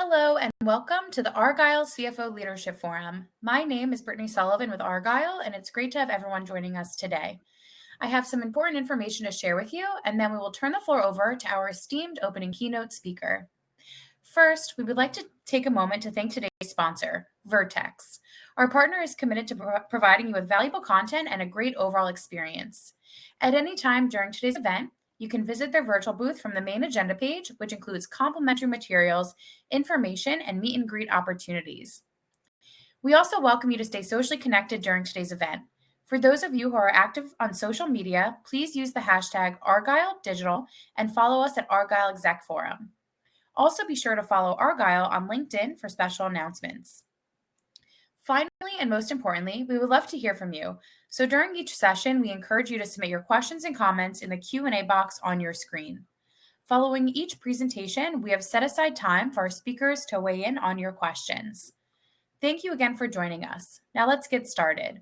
Hello and welcome to the Argyle CFO Leadership Forum. My name is Brittany Sullivan with Argyle, and it's great to have everyone joining us today. I have some important information to share with you, and then we will turn the floor over to our esteemed opening keynote speaker. First, we would like to take a moment to thank today's sponsor, Vertex. Our partner is committed to providing you with valuable content and a great overall experience. At any time during today's event, you can visit their virtual booth from the main agenda page, which includes complimentary materials, information, and meet and greet opportunities. We also welcome you to stay socially connected during today's event. For those of you who are active on social media, please use the hashtag ArgyleDigital and follow us at Argyle Exec Forum. Also, be sure to follow Argyle on LinkedIn for special announcements. Finally, and most importantly, we would love to hear from you. So during each session, we encourage you to submit your questions and comments in the Q&A box on your screen. Following each presentation, we have set aside time for our speakers to weigh in on your questions. Thank you again for joining us. Now let's get started.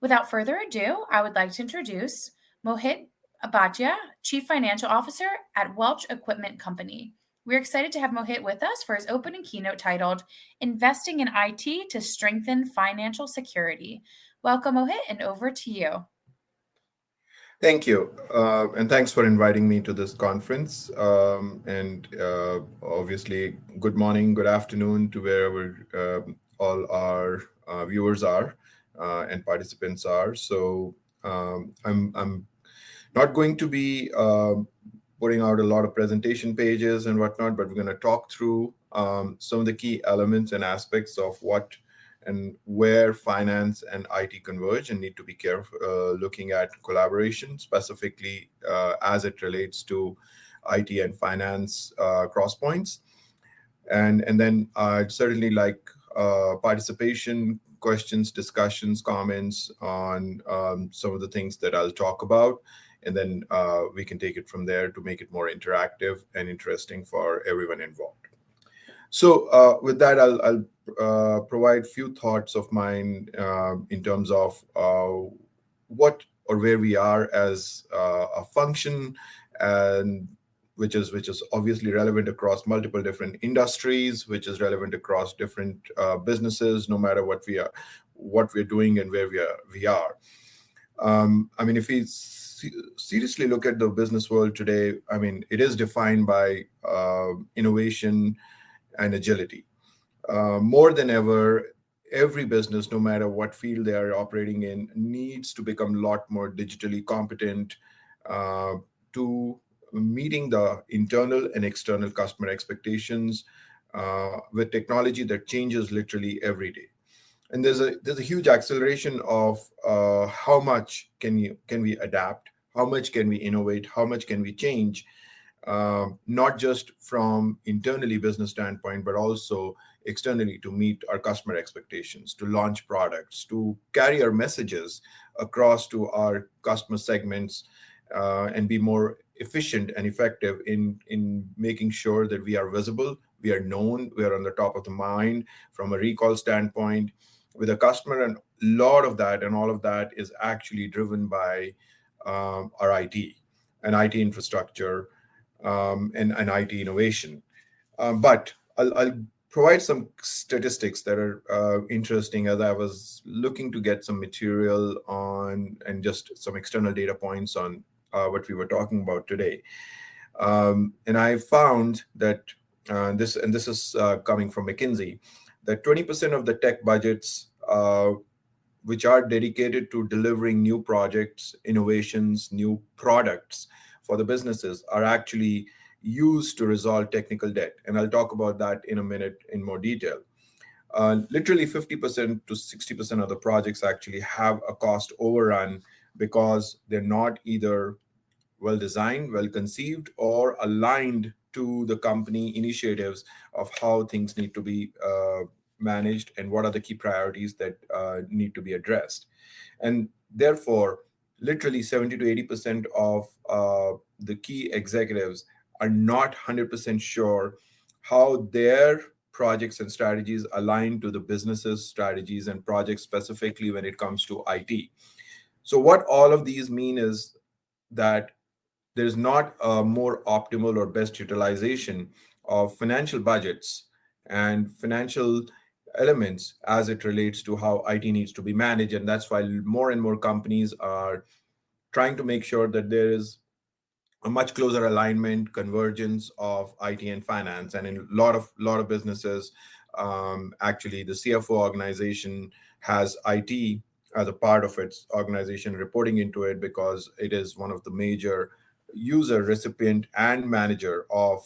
Without further ado, I would like to introduce Mohit Bhatia, Chief Financial Officer at Welch Equipment Company. We're excited to have Mohit with us for his opening keynote titled, Investing in IT to Strengthen Financial Security. Welcome, Mohit, and over to you. Thank you. And thanks for inviting me to this conference. Obviously, good morning, good afternoon to wherever all our viewers are and participants are. So I'm not going to be putting out a lot of presentation pages and whatnot, but we're going to talk through some of the key elements and aspects of what and where finance and IT converge and need to be careful looking at collaboration, specifically as it relates to IT and finance cross points. And then I'd certainly like participation, questions, discussions, comments on some of the things that I'll talk about. And then we can take it from there to make it more interactive and interesting for everyone involved. So with that, I'll provide a few thoughts of mine in terms of what or where we are as a function, and which is obviously relevant across multiple different industries, which is relevant across different businesses, no matter what we're doing and where we are. I mean, if we seriously look at the business world today, I mean, it is defined by innovation and agility. More than ever, every business, no matter what field they are operating in, needs to become a lot more digitally competent to meeting the internal and external customer expectations with technology that changes literally every day. And there's a huge acceleration of how much can we adapt, how much can we innovate, how much can we change, not just from internally business standpoint, but also externally to meet our customer expectations, to launch products, to carry our messages across to our customer segments, and be more efficient and effective in making sure that we are visible, we are known, we are on the top of the mind from a recall standpoint with a customer. And a lot of that and all of that is actually driven by our IT and IT infrastructure and IT innovation. But I'll provide some statistics that are interesting as I was looking to get some material on and just some external data points on what we were talking about today. And I found that this is coming from McKinsey, that 20% of the tech budgets which are dedicated to delivering new projects, innovations, new products for the businesses are actually used to resolve technical debt. And I'll talk about that in a minute in more detail. Literally 50% to 60% of the projects actually have a cost overrun because they're not either well designed, well conceived, or aligned to the company initiatives of how things need to be managed and what are the key priorities that need to be addressed. And therefore, literally 70 to 80% of the key executives are not 100% sure how their projects and strategies align to the business's strategies and projects, specifically when it comes to IT. So what all of these mean is that there's not a more optimal or best utilization of financial budgets and financial elements as it relates to how IT needs to be managed. And that's why more and more companies are trying to make sure that there is a much closer alignment, convergence of IT and finance. And in a lot of businesses, actually, the CFO organization has IT as a part of its organization reporting into it, because it is one of the major user, recipient, and manager of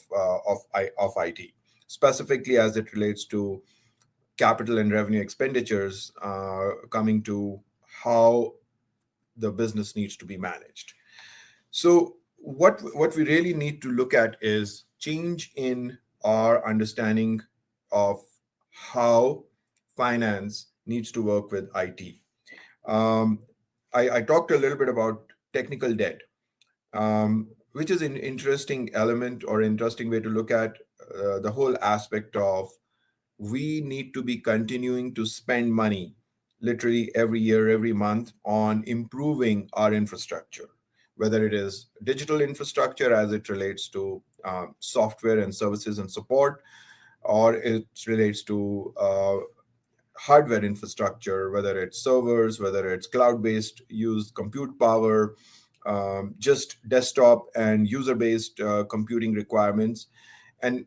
IT, specifically as it relates to capital and revenue expenditures, coming to how the business needs to be managed. So what we really need to look at is change in our understanding of how finance needs to work with IT. Um, I talked a little bit about technical debt, which is an interesting element or interesting way to look at the whole aspect of we need to be continuing to spend money literally every year, every month on improving our infrastructure, whether it is digital infrastructure as it relates to software and services and support, or it relates to hardware infrastructure, whether it's servers, whether it's cloud-based used compute power, just desktop and user-based computing requirements. And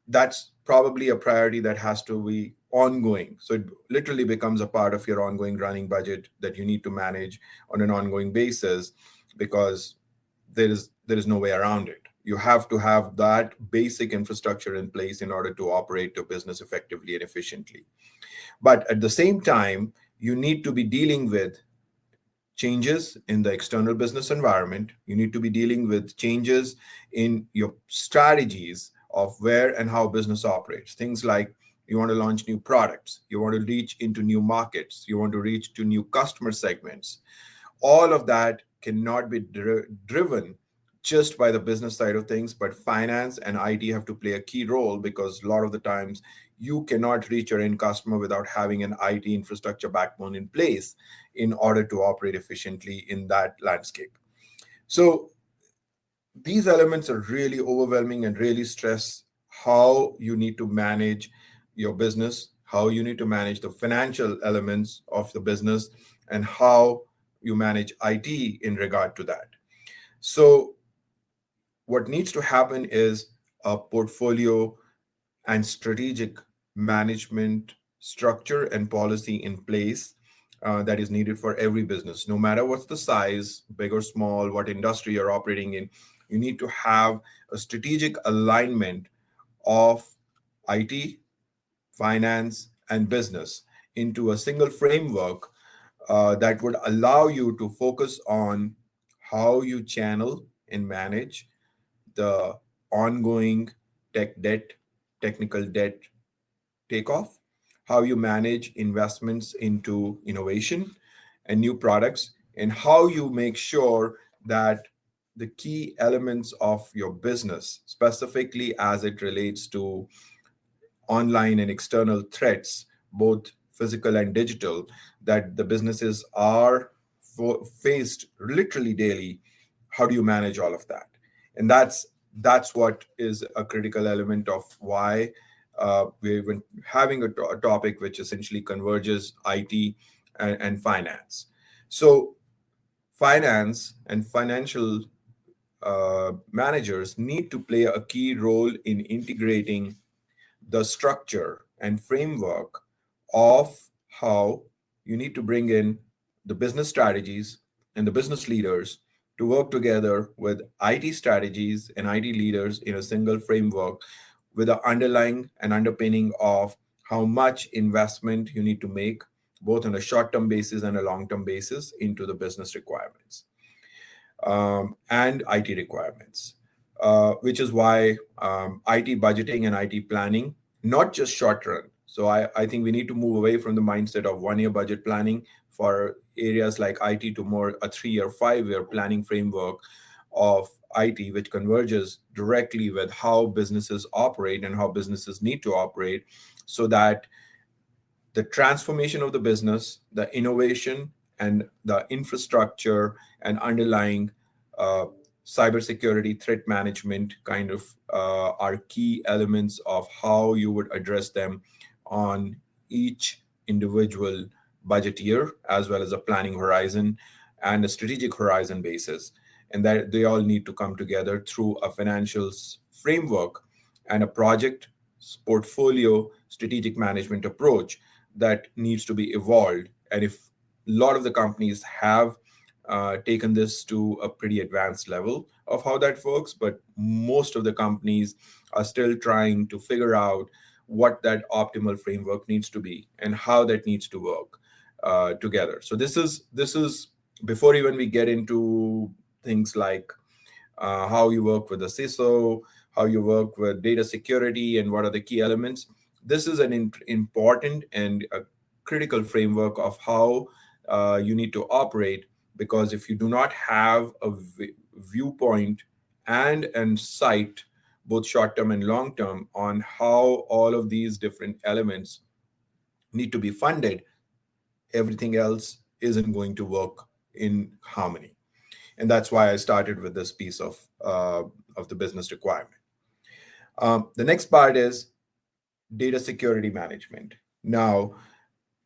that's probably a priority that has to be ongoing. So it literally becomes a part of your ongoing running budget that you need to manage on an ongoing basis, because there is no way around it. You have to have that basic infrastructure in place in order to operate your business effectively and efficiently. But at the same time, you need to be dealing with changes in the external business environment. You need to be dealing with changes in your strategies of where and how business operates. Things like you want to launch new products, you want to reach into new markets, you want to reach to new customer segments. All of that cannot be driven just by the business side of things, but finance and IT have to play a key role, because a lot of the times you cannot reach your end customer without having an IT infrastructure backbone in place in order to operate efficiently in that landscape. So these elements are really overwhelming and really stress how you need to manage your business, how you need to manage the financial elements of the business, and how you manage IT in regard to that. So what needs to happen is a portfolio and strategic management structure and policy in place that is needed for every business, no matter what's the size, big or small, what industry you're operating in. You need to have a strategic alignment of IT, finance, and business into a single framework that would allow you to focus on how you channel and manage the ongoing tech debt, technical debt takeoff, how you manage investments into innovation and new products, and how you make sure that the key elements of your business, specifically as it relates to online and external threats, both physical and digital, that the businesses are faced literally daily. How do you manage all of that? And that's what is a critical element of why we've been having a topic which essentially converges IT and finance. So finance and financial managers need to play a key role in integrating the structure and framework of how you need to bring in the business strategies and the business leaders to work together with IT strategies and IT leaders in a single framework, with the underlying and underpinning of how much investment you need to make, both on a short-term basis and a long-term basis, into the business requirements and IT requirements, which is why IT budgeting and IT planning, not just short run. So I think we need to move away from the mindset of 1 year budget planning for areas like IT to more a 3 year, 5 year planning framework of IT, which converges directly with how businesses operate and how businesses need to operate, so that the transformation of the business, the innovation, and the infrastructure and underlying cybersecurity, threat management kind of are key elements of how you would address them on each individual budget year, as well as a planning horizon and a strategic horizon basis. And that they all need to come together through a financials framework and a project portfolio strategic management approach that needs to be evolved. And if a lot of the companies have taken this to a pretty advanced level of how that works, but most of the companies are still trying to figure out what that optimal framework needs to be and how that needs to work together. So this is before even we get into things like how you work with the CISO, how you work with data security, and what are the key elements. This is an important and a critical framework of how you need to operate, because if you do not have a viewpoint and sight, both short term and long term, on how all of these different elements need to be funded, everything else isn't going to work in harmony. And that's why I started with this piece of the business requirement. The next part is data security management. Now,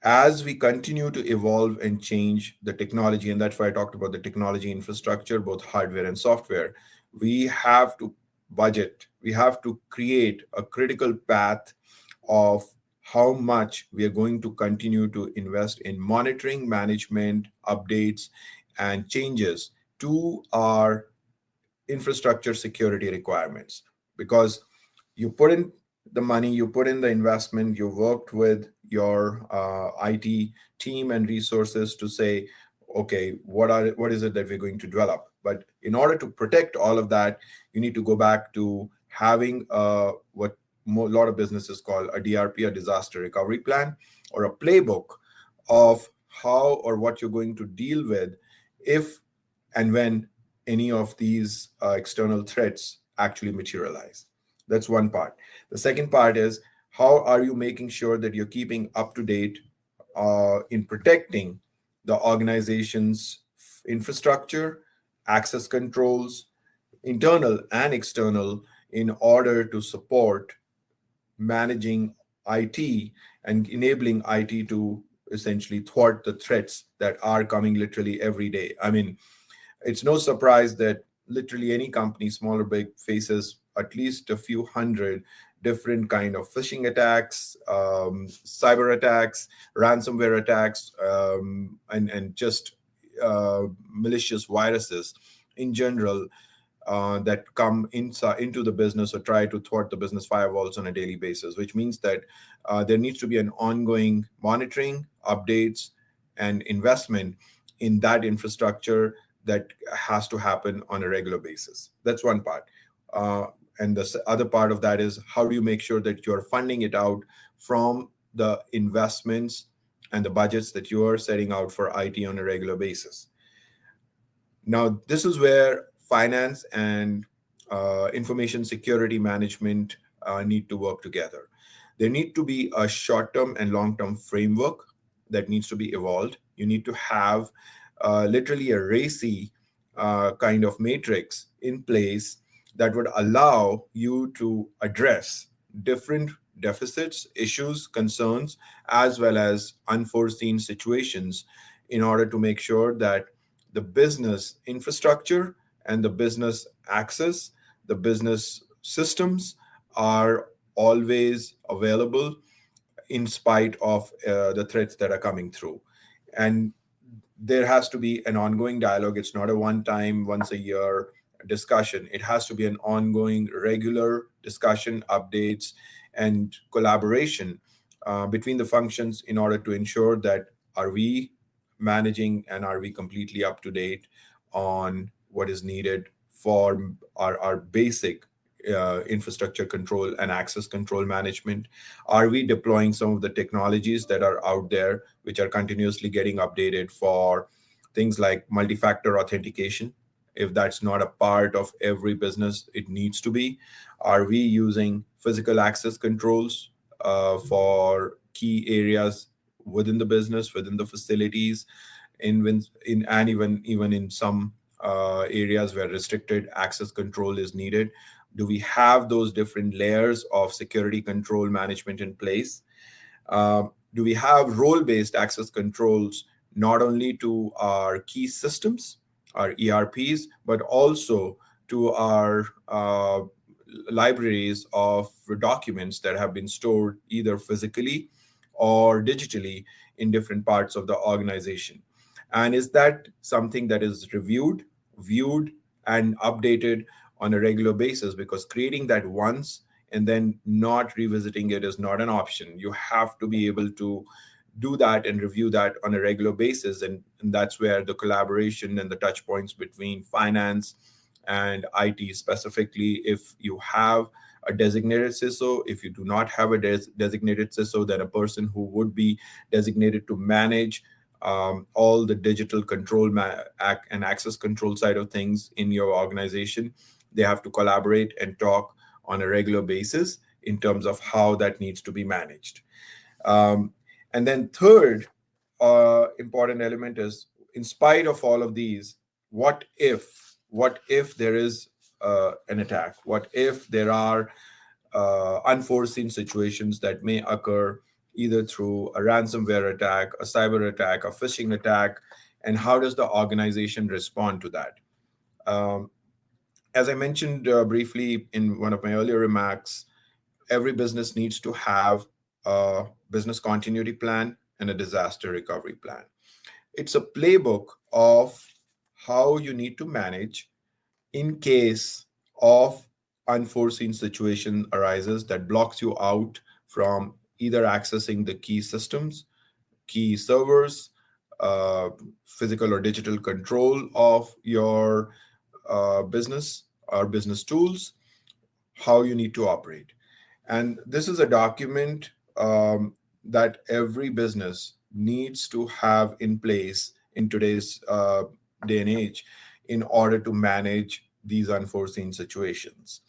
as we continue to evolve and change the technology, and that's why I talked about the technology infrastructure, both hardware and software, we have to budget, we have to create a critical path of how much we are going to continue to invest in monitoring, management, updates, and changes to our infrastructure security requirements. Because you put in the money, you put in the investment, you worked with your IT team and resources to say, okay, what is it that we're going to develop? But in order to protect all of that, you need to go back to having what a lot of businesses call a DRP, a disaster recovery plan, or a playbook of how or what you're going to deal with if and when any of these external threats actually materialize. That's one part. The second part is, how are you making sure that you're keeping up to date in protecting the organization's infrastructure, access controls, internal and external, in order to support managing IT and enabling IT to essentially thwart the threats that are coming literally every day. I mean, it's no surprise that literally any company, small or big, faces at least a few hundred different kind of phishing attacks, cyber attacks, ransomware attacks, and just malicious viruses in general that come into the business or try to thwart the business firewalls on a daily basis, which means that there needs to be an ongoing monitoring, updates, and investment in that infrastructure that has to happen on a regular basis. That's one part. And the other part of that is, how do you make sure that you're funding it out from the investments and the budgets that you're setting out for IT on a regular basis? Now, this is where finance and information security management need to work together. There need to be a short-term and long-term framework that needs to be evolved. You need to have literally a RACI kind of matrix in place that would allow you to address different deficits, issues, concerns, as well as unforeseen situations, in order to make sure that the business infrastructure and the business access, the business systems are always available in spite of the threats that are coming through. And there has to be an ongoing dialogue. It's not a one-time, once a year discussion. It has to be an ongoing, regular discussion, updates, and collaboration between the functions, in order to ensure that, are we managing and are we completely up to date on what is needed for our basic infrastructure control and access control management? Are we deploying some of the technologies that are out there, which are continuously getting updated, for things like multi-factor authentication? If that's not a part of every business, it needs to be. Are we using physical access controls for key areas within the business, within the facilities, and even in some areas where restricted access control is needed? Do we have those different layers of security control management in place? Do we have role-based access controls not only to our key systems, our ERPs, but also to our libraries of documents that have been stored either physically or digitally in different parts of the organization? And is that something that is reviewed, viewed, and updated on a regular basis? Because creating that once and then not revisiting it is not an option. You have to be able to do that and review that on a regular basis. And that's where the collaboration and the touch points between finance and IT, specifically, if you have a designated CISO, if you do not have a designated CISO, then a person who would be designated to manage all the digital control and access control side of things in your organization, they have to collaborate and talk on a regular basis in terms of how that needs to be managed. And then third important element is, in spite of all of these, what if there is an attack? What if there are unforeseen situations that may occur either through a ransomware attack, a cyber attack, a phishing attack, and how does the organization respond to that? Um, as I mentioned briefly in one of my earlier remarks, every business needs to have a business continuity plan and a disaster recovery plan. It's a playbook of how you need to manage in case of unforeseen situation arises that blocks you out from either accessing the key systems, key servers, uh, physical or digital control of your business or business tools, how you need to operate. And this is a document that every business needs to have in place in today's day and age in order to manage these unforeseen situations.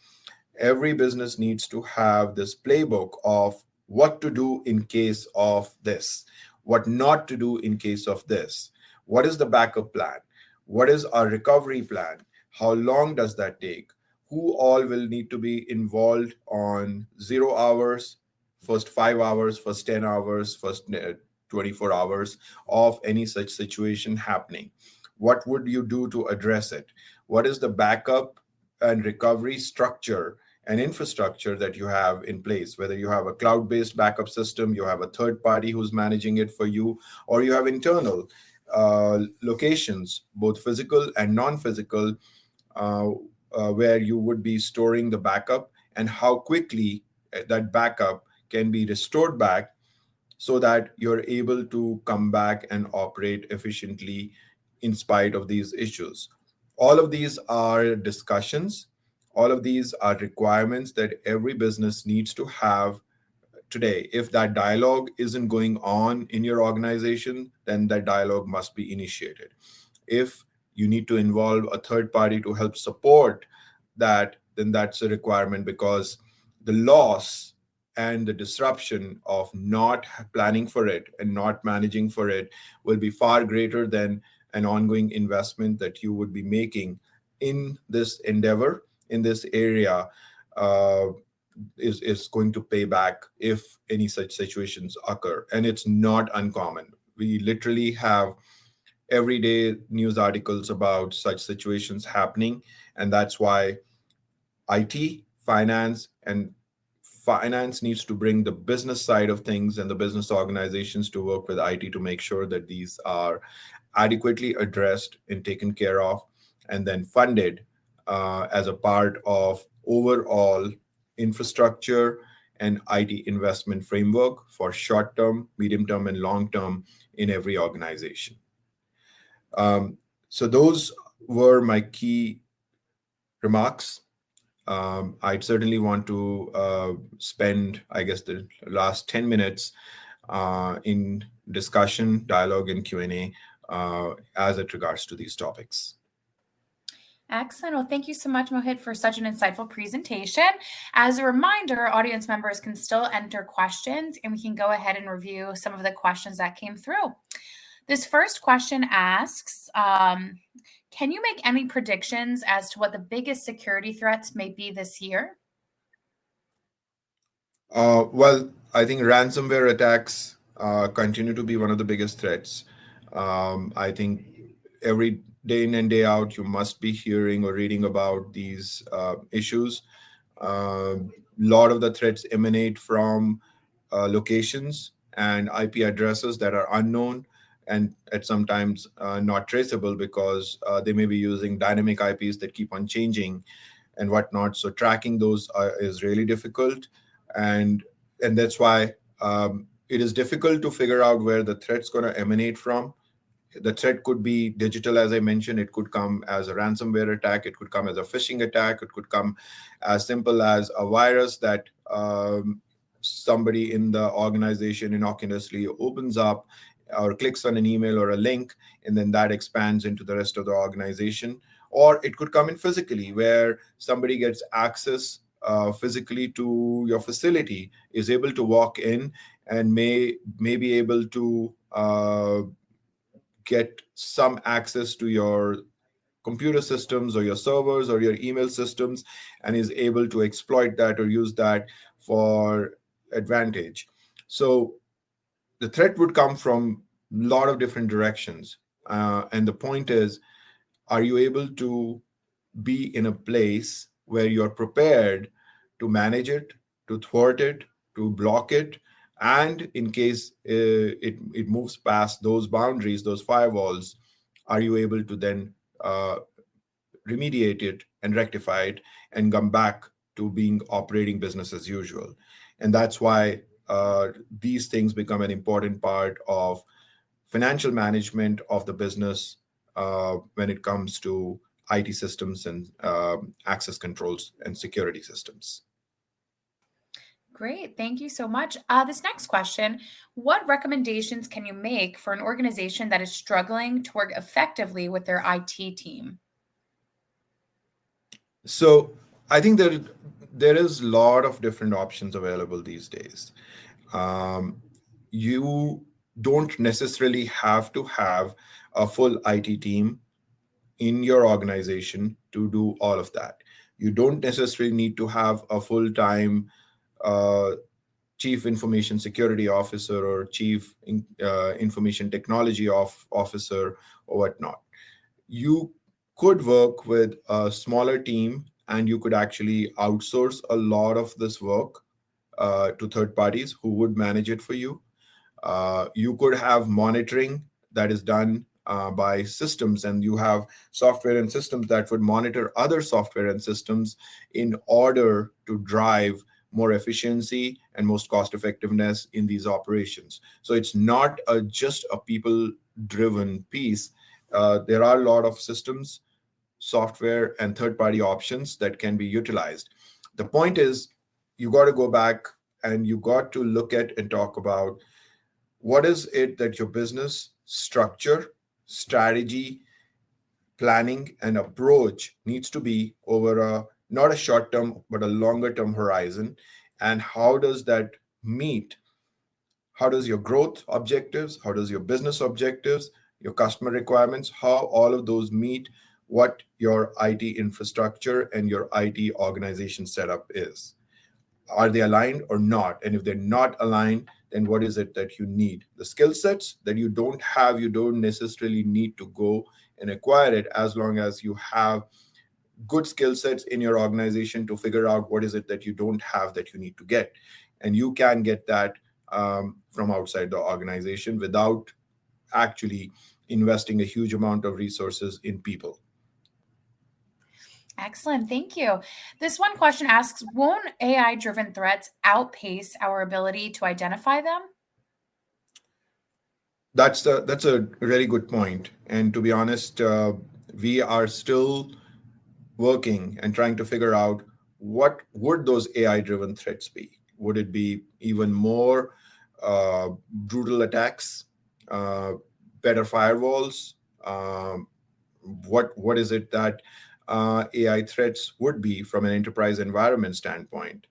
Every business needs to have this playbook of what to do in case of this, what not to do in case of this, what is the backup plan, what is our recovery plan, how long does that take, who all will need to be involved on 0 hours, first 5 hours, first 10 hours, first 24 hours of any such situation happening. What would you do to address it? What is the backup and recovery structure and infrastructure that you have in place? Whether you have a cloud-based backup system, you have a third party who's managing it for you, or you have internal locations, both physical and non-physical, uh, where you would be storing the backup, and how quickly that backup can be restored back so that you're able to come back and operate efficiently in spite of these issues. All of these are discussions. All of these are requirements that every business needs to have today. If that dialogue isn't going on in your organization, then that dialogue must be initiated. If you need to involve a third party to help support that, then that's a requirement, because the loss and the disruption of not planning for it and not managing for it will be far greater than an ongoing investment that you would be making in this endeavor, in this area. Uh, is going to pay back if any such situations occur. And it's not uncommon. We literally have everyday news articles about such situations happening. And that's why IT, finance needs to bring the business side of things and the business organizations to work with IT to make sure that these are adequately addressed and taken care of, and then funded as a part of overall infrastructure and IT investment framework for short term, medium term, and long term in every organization. Um, so those were my key remarks. I'd certainly want to spend, I guess, the last 10 minutes in discussion, dialogue, and Q&A as it regards to these topics. Excellent. Well, thank you so much, Mohit, for such an insightful presentation. As a reminder, audience members can still enter questions, and we can go ahead and review some of the questions that came through. This first question asks, Can you make any predictions as to what the biggest security threats may be this year? Well, I think ransomware attacks continue to be one of the biggest threats. I think every day in and day out, you must be hearing or reading about these issues. A lot of the threats emanate from locations and IP addresses that are unknown and at sometimes not traceable because they may be using dynamic IPs that keep on changing and whatnot. So tracking those is really difficult, and that's why it is difficult to figure out where the threat's going to emanate from. The threat could be digital, as I mentioned. It could come as a ransomware attack. It could come as a phishing attack. It could come as simple as a virus that somebody in the organization innocuously opens up or clicks on an email or a link, and then that expands into the rest of the organization. Or it could come in physically, where somebody gets access physically to your facility, is able to walk in and may be able to get some access to your computer systems or your servers or your email systems, and is able to exploit that or use that for advantage. So the threat would come from a lot of different directions. And the point is, are you able to be in a place where you're prepared to manage it, to thwart it, to block it, and in case it moves past those boundaries, those firewalls, are you able to then remediate it and rectify it and come back to being operating business as usual? And that's why these things become an important part of financial management of the business when it comes to IT systems and access controls and security systems. Great. Thank you so much. This next question, what recommendations can you make for an organization that is struggling to work effectively with their IT team? So I think there is a lot of different options available these days. You don't necessarily have to have a full IT team in your organization to do all of that. You don't necessarily need to have a full-time uh, chief information security officer or information technology officer or whatnot. You could work with a smaller team, and you could actually outsource a lot of this work to third parties who would manage it for you. You could have monitoring that is done by systems, and you have software and systems that would monitor other software and systems in order to drive more efficiency and most cost effectiveness in these operations. So it's not just a people driven piece. There are a lot of systems, software, and third party options that can be utilized. The point is, you got to go back and you got to look at and talk about what is it that your business structure, strategy, planning, and approach needs to be over a not a short term but a longer term horizon, and how does that meet, how does your growth objectives, how does your business objectives, your customer requirements, how all of those meet what your IT infrastructure and your IT organization setup is. Are they aligned or not? And if they're not aligned, then what is it that you need? The skill sets that you don't have, you don't necessarily need to go and acquire it, as long as you have good skill sets in your organization to figure out what is it that you don't have that you need to get. And you can get that from outside the organization without actually investing a huge amount of resources in people. Excellent. Thank you. This one question asks, won't AI driven threats outpace our ability to identify them? That's a really good point. And to be honest, we are still working and trying to figure out what would those AI driven threats be. Would it be even more brutal attacks, uh, better firewalls? What is it that AI threats would be from an enterprise environment standpoint?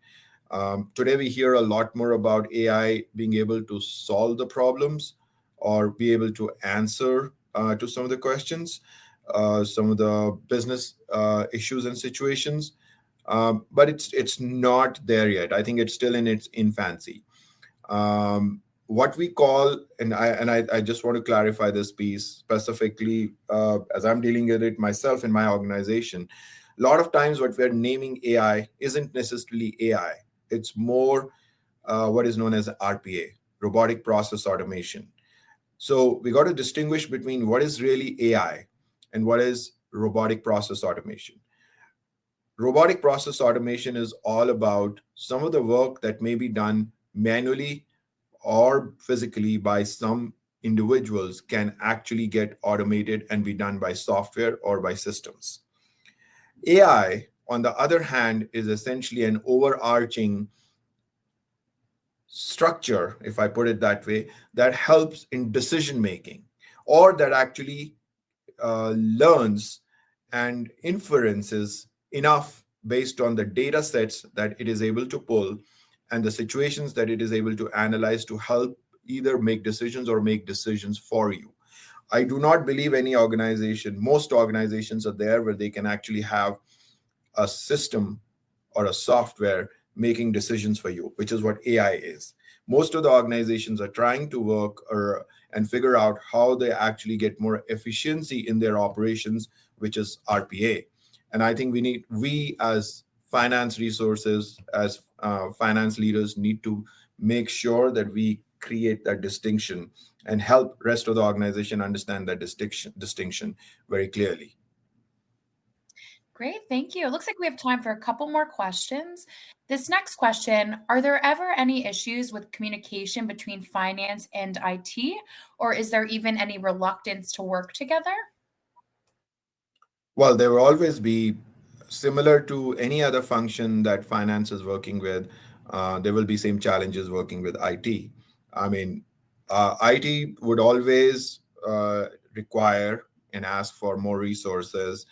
Today, we hear a lot more about AI being able to solve the problems or be able to answer to some of the questions. some of the business issues and situations. But it's not there yet. I think it's still in its infancy. What we call, I just want to clarify this piece specifically, as I'm dealing with it myself in my organization. A lot of times, what we're naming AI isn't necessarily AI. It's more what is known as RPA, robotic process automation. So we got to distinguish between what is really AI and what is robotic process automation. Robotic process automation is all about some of the work that may be done manually or physically by some individuals can actually get automated and be done by software or by systems. AI, on the other hand, is essentially an overarching structure, if I put it that way, that helps in decision making, or that actually learns and inferences enough based on the data sets that it is able to pull and the situations that it is able to analyze to help either make decisions or make decisions for you. I do not believe any organization, most organizations are there where they can actually have a system or a software making decisions for you, which is what AI is. Most of the organizations are trying to work and figure out how they actually get more efficiency in their operations, which is RPA. And I think we as finance resources, as finance leaders, need to make sure that we create that distinction and help rest of the organization understand that distinction very clearly. Great, thank you. It looks like we have time for a couple more questions. This next question, are there ever any issues with communication between finance and IT, or is there even any reluctance to work together? Well, there will always be, similar to any other function that finance is working with, there will be same challenges working with IT. I mean, IT would always require and ask for more resources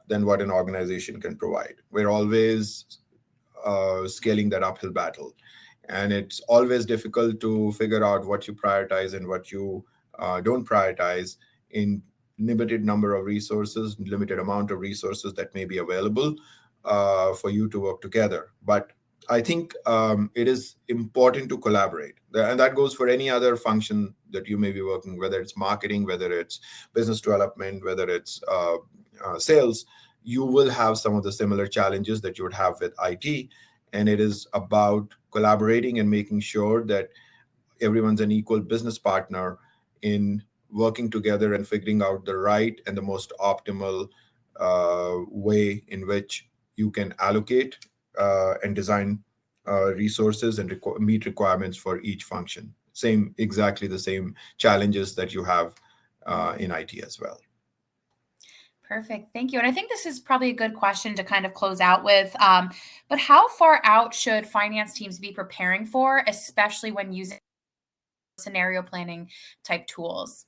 than what an organization can provide. We're always scaling that uphill battle. And it's always difficult to figure out what you prioritize and what you don't prioritize in limited number of resources, limited amount of resources that may be available for you to work together. But I think it is important to collaborate. And that goes for any other function that you may be working, whether it's marketing, whether it's business development, whether it's sales. You will have some of the similar challenges that you would have with IT. And it is about collaborating and making sure that everyone's an equal business partner in working together and figuring out the right and the most optimal way in which you can allocate and design resources and meet requirements for each function. Exactly the same challenges that you have in IT as well. Perfect. Thank you. And I think this is probably a good question to kind of close out with. But how far out should finance teams be preparing for, especially when using scenario planning type tools?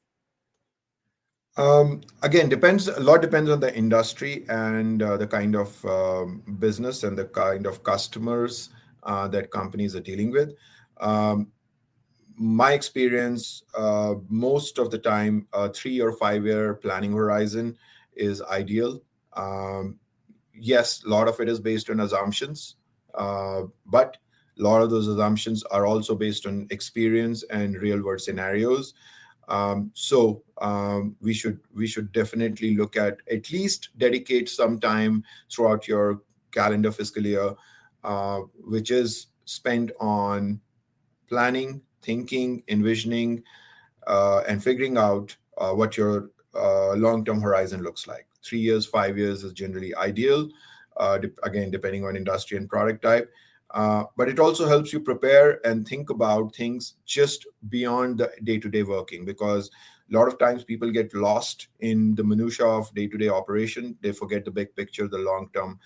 Again, a lot depends on the industry and the kind of business and the kind of customers that companies are dealing with. My experience, most of the time, a 3 or 5 year planning horizon is ideal. Yes, a lot of it is based on assumptions, but a lot of those assumptions are also based on experience and real world scenarios. So we should definitely look at least dedicate some time throughout your calendar fiscal year, which is spent on planning, thinking, envisioning, and figuring out what your long-term horizon looks like. 3 years, 5 years is generally ideal, again, depending on industry and product type. But it also helps you prepare and think about things just beyond the day-to-day working, because a lot of times people get lost in the minutia of day-to-day operation. They forget the big picture, the long-term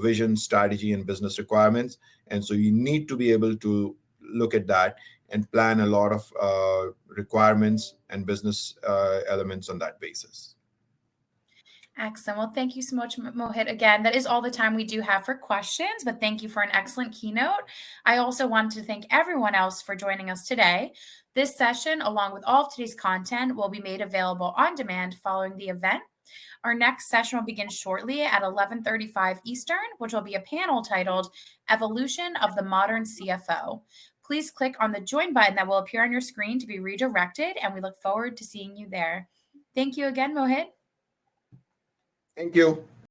vision, strategy, and business requirements. And so you need to be able to look at that and plan a lot of requirements and business elements on that basis. Excellent. Well, thank you so much, Mohit. Again, that is all the time we do have for questions, but thank you for an excellent keynote. I also want to thank everyone else for joining us today. This session, along with all of today's content, will be made available on demand following the event Our next session will begin shortly at 11:35 Eastern, which will be a panel titled Evolution of the Modern CFO. Please click on the join button that will appear on your screen to be redirected, and we look forward to seeing you there. Thank you again, Mohit. Thank you.